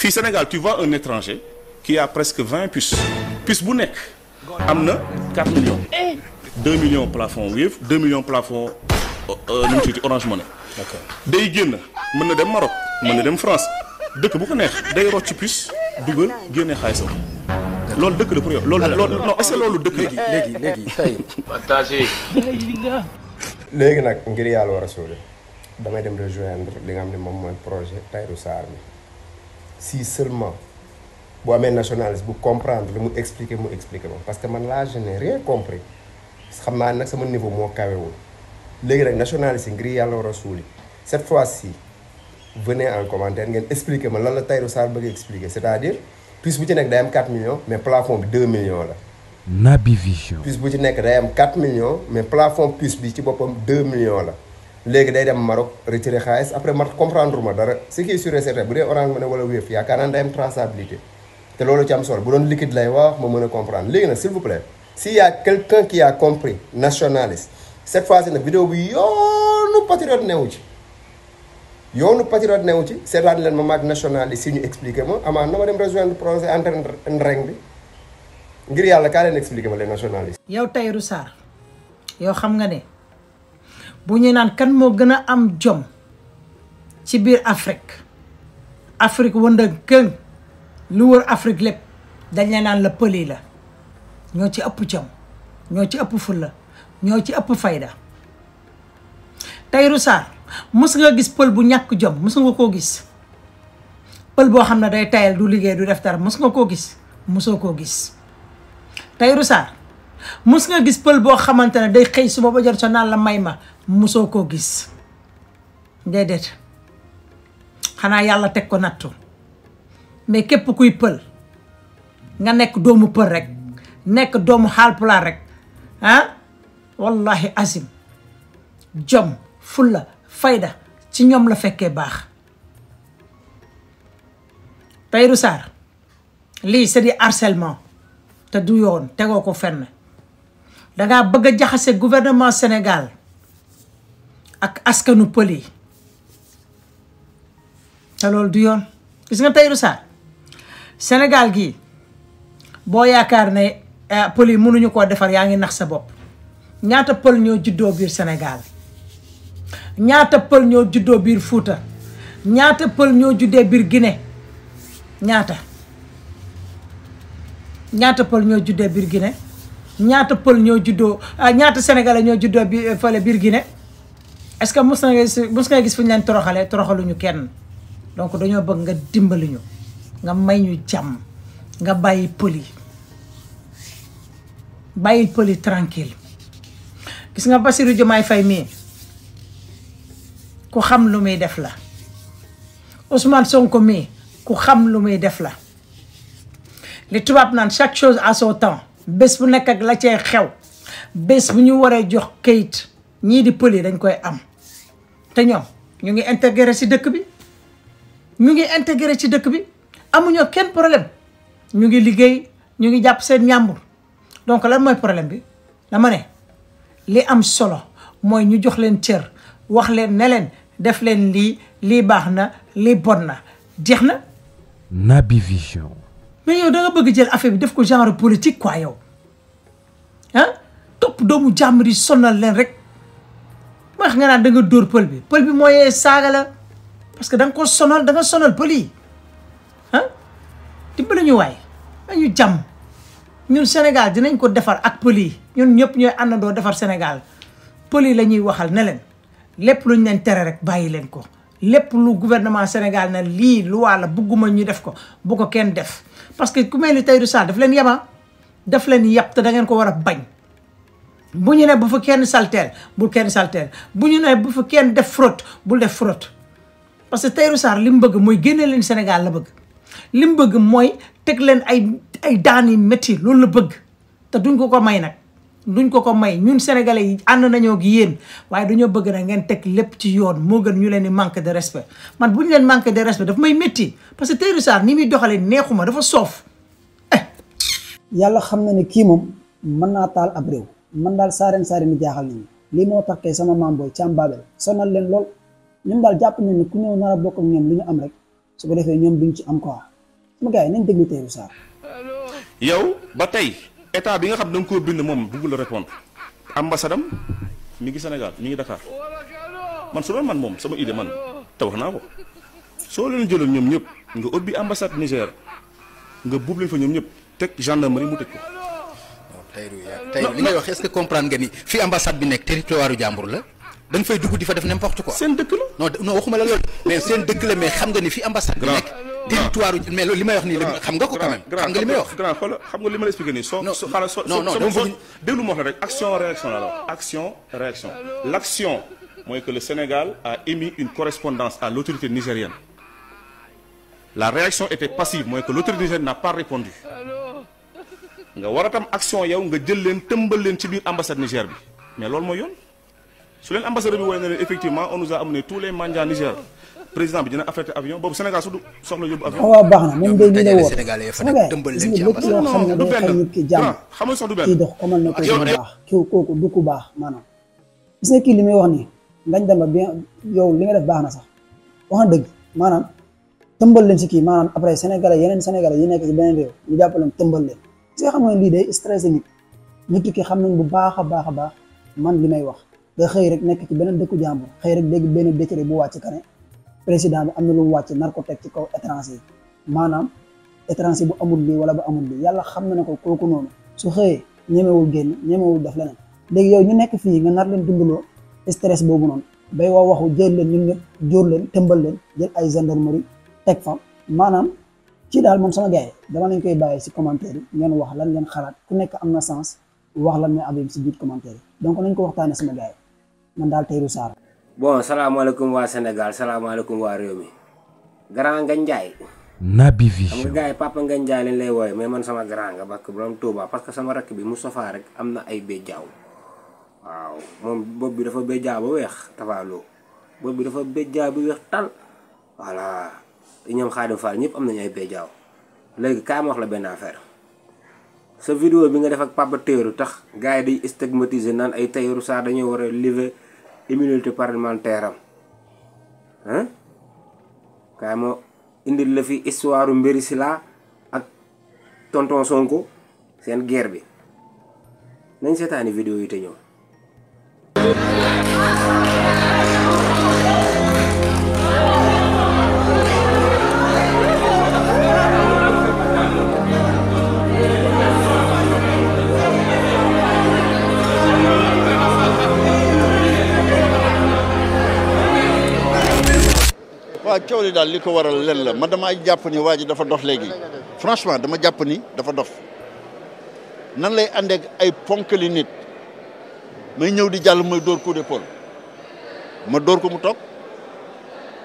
fii Sénégal tu vois un étranger qui a presque 20 puces puce bu nekk am na 4 millions 2 millions plafond Wave 2 millions plafond nu mu tuuti Orange Money. D'accord. Day génn mën na dem Maroc mën na dem France dëkk bu ko neex day rocc puce dugal génne xaalisam loolu dëkk la pour yow loolu non est-ce que loolu dëkk la léegi tey partagé. léegi nag ngir yàlla war a sóole damay dem rejoindre li nga xam ne moom mooy projet Tahirou Sarr mi si seulement bu amee nationaliste bu comprendre li mu expliquer moom parce que man là je n'ai rien compris xam naa nag sama niveau moo kawewul léegi nag nationaliste yi ngir yàlla war a suuli cette fois-ci venez en commentaire ngeen expliquer ma lan la Tahirou Sarr bëgg expliquer c'est-à-dire puce bu ci nekk day am 4 millions mais plafond bi 2 millions la. Naby Vision. puce bu ci nekk day am 4 millions mais plafond puce bi ci boppam 2 millions la léegi day dem Maroc retirer xaalis après ma comprendre ma dara ce qui est sûr et certain bu dee Orange Money wala Wave yaakaar naa day am traçabilité te loolu ci am solo bu doon liquide lay wax ma mën a comprendre léegi nag s'il vous plaît s'il y a quelqu'un qui a compris nationaliste cette fois-ci nag vidéo bi yoonu patriote newu ci seetaan leen ma maag nationaliste si ñu expliqué ma amaan na ma dem rejoindre projet entraîne bi ngir yàlla kaa leen expliqué ma les nationalistes. yow Tahirou Sarr yow xam nga ne bu ñu naan kan moo gën a am jom ci biir Afrique wënda kën lu wër Afrique lépp dañ la naan la pël yi la ñoo ci ëpp jom ñoo ci ëpp fulla ñoo ci ëpp fayda. Tahirou Sarr mës nga gis pël bu ñàkk jom mës nga koo gis pël boo xam ne day tayal du liggéey du def dara mës nga koo gis mësoo koo gis. Tahirou Sarr mës nga gis pël boo xamante ne day xëy suba ba jot sa naan la may ma mësoo koo gis déedéet xanaa yàlla teg ko nattu mais képp kuy pël nga nekk doomu pël rek nekk doomu Haalpulaar rek ah wallahi azim jom fulla fayda ci ñoom la fekkee baax. Tahirou Sarr lii c'est du harcèlement te du yoon tegoo ko fenn dangaa bëgg a jaxase gouvernement Sénégal ak askanu pël yi te loolu du yoon. gis nga Tahirou Sarr Sénégal gii boo yaakaar ne pël yi mënuñu koo defar yaa ngi nax sa bopp. ñaata pël ñoo juddoo biir Sénégal ñaata pël ñoo juddoo biir Fuuta ñaata pël ñoo juddee biir Guinée ñaata pël ñoo juddee biir Guinée ñaata pël ñoo juddoo ñaata sénégalais ñoo juddoo bi fële biir Guinée est-ce que mos nga gis fu ñu leen toroxaluñu kenn. donc dañoo bëgg nga dimbali ñu nga may ñu jàmm nga bàyyi pël yi tranquille gis nga Bassirou Diomaye Faye mii ku xam lu muy def la Ousmane Sonko mii ku xam lu muy def la li tubaab naan chaque chose à son temps bés bu nekk ak la cee xew bés bu ñu waree jox kayit ñii di pël yi dañ koy am te ñoom ñu ngi intégré ci dëkk bi amuñoo kenn problème ñu ngi liggéey ñu ngi jàpp seen ñàmbur donc lan mooy problème bi dama ne li am solo mooy ñu jox leen cër wax leen ne leen def leen lii baax na lii bon na jeex na. Naby Vision. mais yow da nga bëgg jël affaire bi def ko genre politique quoi yow ah topp doomu jàmm di sonal leen rek ma wax nga naan da nga dóor pël bi mooy saaga la parce que da nga ko sonal da nga sonal pël yi ah dimbali ñu waay dañu jàmm ñun Sénégal dinañ ko defar ak pël yi ñun ñëpp ñooy àndandoo defar Sénégal pël yi la ñuy waxal ne leen lépp luñ leen tere rek bàyyi leen ko lépp lu gouvernement Sénégal na lii loi la bugguma ñu def ko bu ko kenn def parce que ku mel ni Tahirou Sarr daf leen yema daf leen yàpp te da ngeen ko war a bañ bu ñu ne bu fa kenn salteel bul kenn salteel bu ñu ne bu fa kenn def fraude bul def fraude parce que Tahirou Sarr li mu bëgg mooy génne leen Sénégal la bëgg li mu bëgg mooy teg leen ay daan yi métti loolu la bëgg te duñ ko ko may nag duñ ko ko may ñun sénégalais yi ànd nañoo ak yéen waaye dañoo bëgg na ngeen teg lépp ci yoon moo gën ñu leen di manque de respect man bu ñu leen manque de respect daf may métti parce que Tahirou Sarr ni muy doxalee neexuma dafa soof yàlla xam na ne kii moom mën naa taal ab réew man daal saareen mi jaaxal nañu lii moo tax kay sama maam booy Thiam Babel sonal leen lool ñoom daal jàpp nañ ne ku ñëw nar a bokk ak ñoom li ñu am rek su ko defee ñoom duñ ci am quoi sama gars yi nañ déglu Tahirou Sarr. yow ba tey état bi nga xam da nga koo bind moom bëggul la répondre ambassade am mi ngi Sénégal mi ngi Dakar man su doon man moom sama idée man te wax naa ko soo leen jëloon ñoom ñëpp nga ubbi ambassade Niger nga buub leen fa ñoom ñëpp teg gendarmerie mu tëj ko. Tahirou li ngay wax est-ce que comprendre nga ni fi ambassade bi nekk territoire u jàmbur la da nga fay dugg di fa def n'importe quoi. seen dëkk la. non waxuma la loolu mais seen dëkk la mais xam nga ni fi ambassade bi nekk territoire mais loolu li may wax nii xam nga ko quand même xam nga li may wax. grand xoolal xam nga li ma la expliqué nii soo xaaral soo déglu ma wax la rek action réaction la alors action réaction l'action mooy que le Sénégal a émis une correspondance à l'autorité nigérienne. La réaction était passive mooy que l'autorité nigérienne n'a pas répondu nga war a tam action yow nga jël leen tëmbal leen ci biir ambassade Niger bi mais loolu mooy yoon su leen ambassadeur bi woowee ne leen effectivement on nous a amené tous les mendiants Niger président bi dina affrété avion boobu Sénégal su du soxla yóbbu avion. waaw baax na même day ñu la woo Sénégalais fa sama nekk gars tëmbal gis leen ci nga lépp loo xam ne du day xañ nit ki jàmm xam nga sax du benn kii dox xamal na kooku bu baax kooku du ku baax maanaam gis nga kii li muy wax nii ngañ dem ba bien yow li nga def baax na sax wax na dëgg maanaam tëmbal leen si kii maanaam après sénégalais yeneen sénégalais yi nekk ci beneen réew ñu jàppale tëmbal leen si nga xam nga lii day stressé nit ki xam nañ bu baax a baax a baax man li may wax nga xëy rek nekk ci beneen dëkku jàmbur xëy rek dégg benn décret bu wàcc kane président bi am na lu mu wàcc nar ko teg ci kaw étranger yi maanaam étranger bu amul lii wala bu amul lii yàlla xam na ne ko kooku noonu su xëyee ñemewul génn ñemewul def leneen léegi yow ñu nekk fii nga nar leen dundaloo stress boobu noonu bay wax waxu jël leen ñun ñëpp jóor leen tëmbal leen jël ay gendarmerie teg fa maanaam ci daal moom sama gars yi dama lañ koy bàyyee si commentaire yi ngeen wax lan ngeen xalaat ku nekk am na sens wax lan ne abim si biir commentaire yi donc nañ ko waxtaanee sama gars yi man daal Tahirou Sarr. bon salaamaaleykum waa Sénégal salaamaaleykum waa réew mi grand Ngagne Ndiaye. Naby xam nga Vision. gars yi papa Ngagne Ndiaye lañ lay wooye mais man sama grand nga parce que borom Touba parce que sama rakk bi Moustapha rek am na ay béjjaaw waaw moom bopp bi dafa béjjaaw ba weex tafaaloo bopp bi dafa béjjaaw ba weex tal voilà ñoom Xaadim Fall ñëpp am nañu ay béjjaaw léegi kaay ma wax la benn affaire sa vidéo bi nga def ak papa Tahirou tax gars yi day stigmatiser naan ay Tahirou Sarr dañoo war a lever immunité parlementaire am kaay ma indil la fi histoire Mbéri Sylla ak tonton Sonko seen guerre bi nañ seetaani vidéo yi te ñëw. waaw coow li daal li ko waral len la man damaa jàpp ni waa ji dafa dof léegi franchement dama jàpp ni dafa dof nan lay àndeek ay ponkali nit may ñëw di jàll may dóor coup d'épaule ma dóor ko mu toog.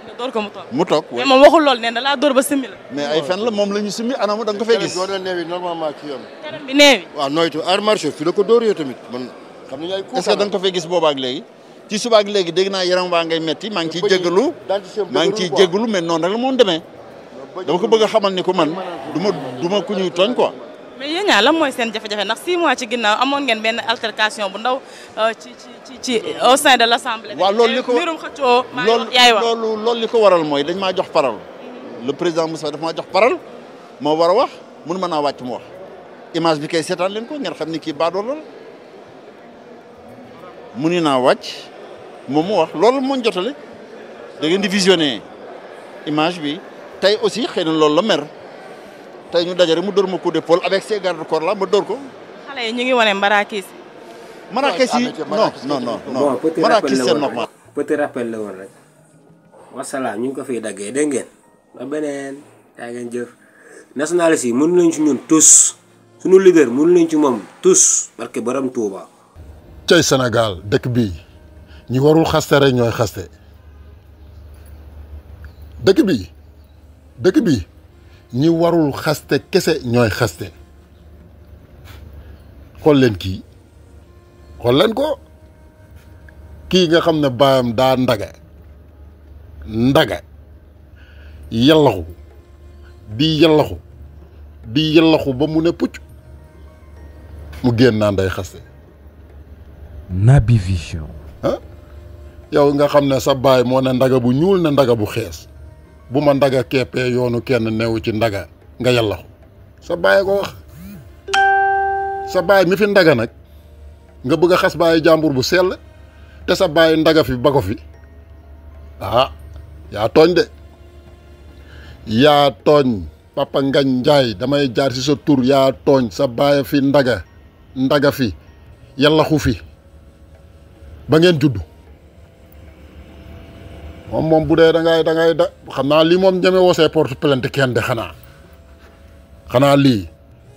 nga dóor ko mu toog. mu toog mais moom waxul lool ne da laa dóor ba simmi la. mais ay fen la moom la ñu simmi anamu da nga ko fay gis. doon na neewi normalement ci yoon. kanam bi neewi. waaw nooytu art marché fi la ko dóor yoo tamit man xam nañu ay coups. est-ce que da nga ko fay gis boobaak léegi ci subaak léegi dégg naa yaram waa ngay metti maa ngi ciy jégalu maa ngi ciy jégalu mais noonu rek la moom demee dama ko bëgg a xamal ni ko man du ma ku ñuy tooñ quoi. mais yéen ñaa lan mooy seen jafe-jafe ndax 6 mois ci ginnaaw amoon ngeen benn altercation bu ndaw ci au sein de l'Assemblée. waaw loolu li ko mbirum xëccoo maa ngi wax yaay wax loolu li ko waral mooy dañ maa jox parole le président Moussa dafa maa jox parole moo war a wax mun mën naa wàcc mu wax image bi kay seetaan leen ko ngeen xam ni kii baadoolo la muni naa wàcc moom mu wax loolu moo ñu jotale da ngeen di visionner image bi tey aussi xëy na loolu la mer tey ñu dajale mu dóor ma coup d'épaule avec ses gardes corps là ma dóor ko. xale yi ñu ngi wane mbarakis. Marrakech yi non Marrakech c'est normal. petit rappel la woon rek wasalaam ñu ngi ko fiy daggee dégg ngeen ba beneen yaa ngeen jëf nationalistes yi mënu nañ ci ñun tous suñu leader mënu nañ ci moom tous parce que borom Touba. cey Sénégal dëkk bii ñi warul xaste rek ñooy xaste dëkk bi ñi warul xaste kese ñooy xaste xool leen kii xool leen ko kii nga xam ne baayam daa ndaga yallaxu di yallaxu ba mu ne pucc mu génn naan day xaste. Naby Vision. yow nga xam ne sa baay moo ne ndaga bu ñuul ne ndaga bu xees bu ma ndaga keppee yoonu kenn newu ci ndaga nga yàllaxu sa baay ko wax sa baay mi fi ndaga nag nga bëgg a xas bàyyi jàmbur bu sell te sa baay ndaga fi ba ko fi ah yaa tooñ de yaa tooñ Papa Ngagne Ndiaye damay jaar ci sa tur yaa tooñ sa baay fi ndaga fi yàllaxu fi ba ngeen juddu moom bu dee da ngay xam naa lii moom ñeme woo see porte plainte kenn de xanaa lii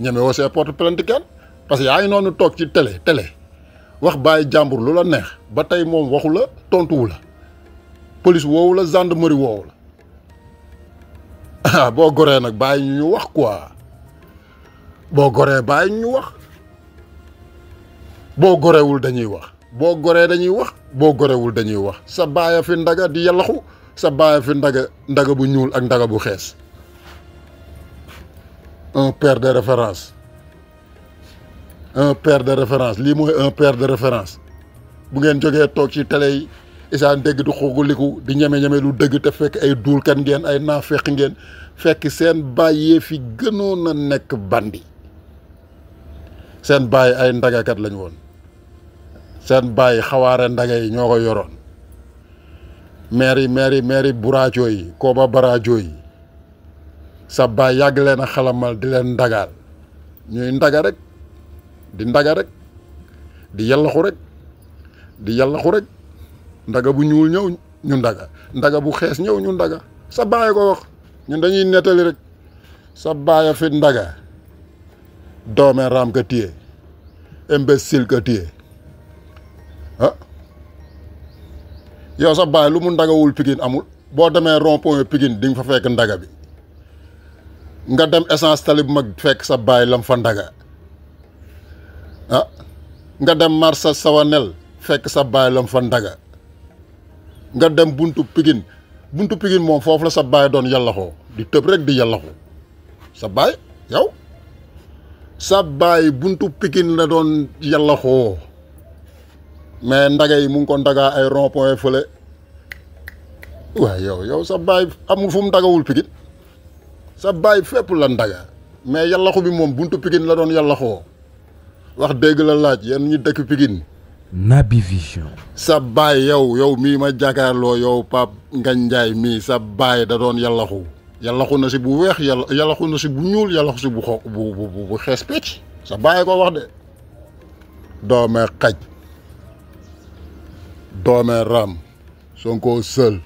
ñeme woo see porte plainte kenn parce que yaa ngi noonu toog ci télé wax bàyyi jàmbur lu la neex ba tey moom waxu la tontuwu la police woowu la gendarmerie woowu la boo goree nag bàyyi ñu wax quoi boo goree bàyyi ñu wax boo goreewul dañuy wax boo goree dañuy wax boo gorewul dañuy wax sa baaya fi ndaga di yàllaxu sa baaya fi ndaga bu ñuul ak ndaga bu xees un père de référence lii mooy un père de référence bu ngeen jógee toog ci télé yi isaan dégg du xuguliku di ñeme-ñeme lu dëgg te fekk ay duulkat ngeen ay naafeq ngeen fekk seen bàyyee fi gënoon a nekk bandi seen bàyyi ay ndagakat lañ woon seen bàyyi xawaare ndaga yi ñoo ko yoroon maire buraajo yi kooba baraajo yi sa bàyyi yàgg leen a xalamal di leen ndagaal ñuy ndaga rek di yàllaxu rek ndaga bu ñuul ñëw ñu ndaga bu xees ñëw ñu ndaga sa bàyyi ko wax ñun dañuy nettali rek sa bàyyi fi ndaga doome raam ka téye imbécile ka téye ah yow sa bàyyi lu mu ndagawul Pikine amul boo demee rond-point Pikine di nga fa fekk ndaga bi nga dem essence tali bu mag fekk sa bàyyi lam fa ndaga ah nga dem marché Sawanel fekk sa bàyyi lam fa ndaga nga dem buntu Pikine moom foofu la sa baay doon yàllaxoo di tëb rek di yàllaxu sa baay yow sa baay buntu Pikine la doon yàllaxoo mais ndaga yi mu ngi ko ndagaa ay rond point fële waaye yow sa baay amul fu mu ndagawul Pikine sa baay fépp la ndaga mais yàllaxu bi moom buntu Pikine la doon yàllaxoo wax dégg la laaj yéen ñi dëkk Pikine Naby Vision. sa baay yow mii ma jàkkaarloo yow Pape Ngagne Ndiaye mii sa baay da doon yàllaxu na si bu weex yàllaxu na si bu ñuul yàllaxu si bu bu xees pecc sa baay ko wax de doome xaj doome ram Sonko seul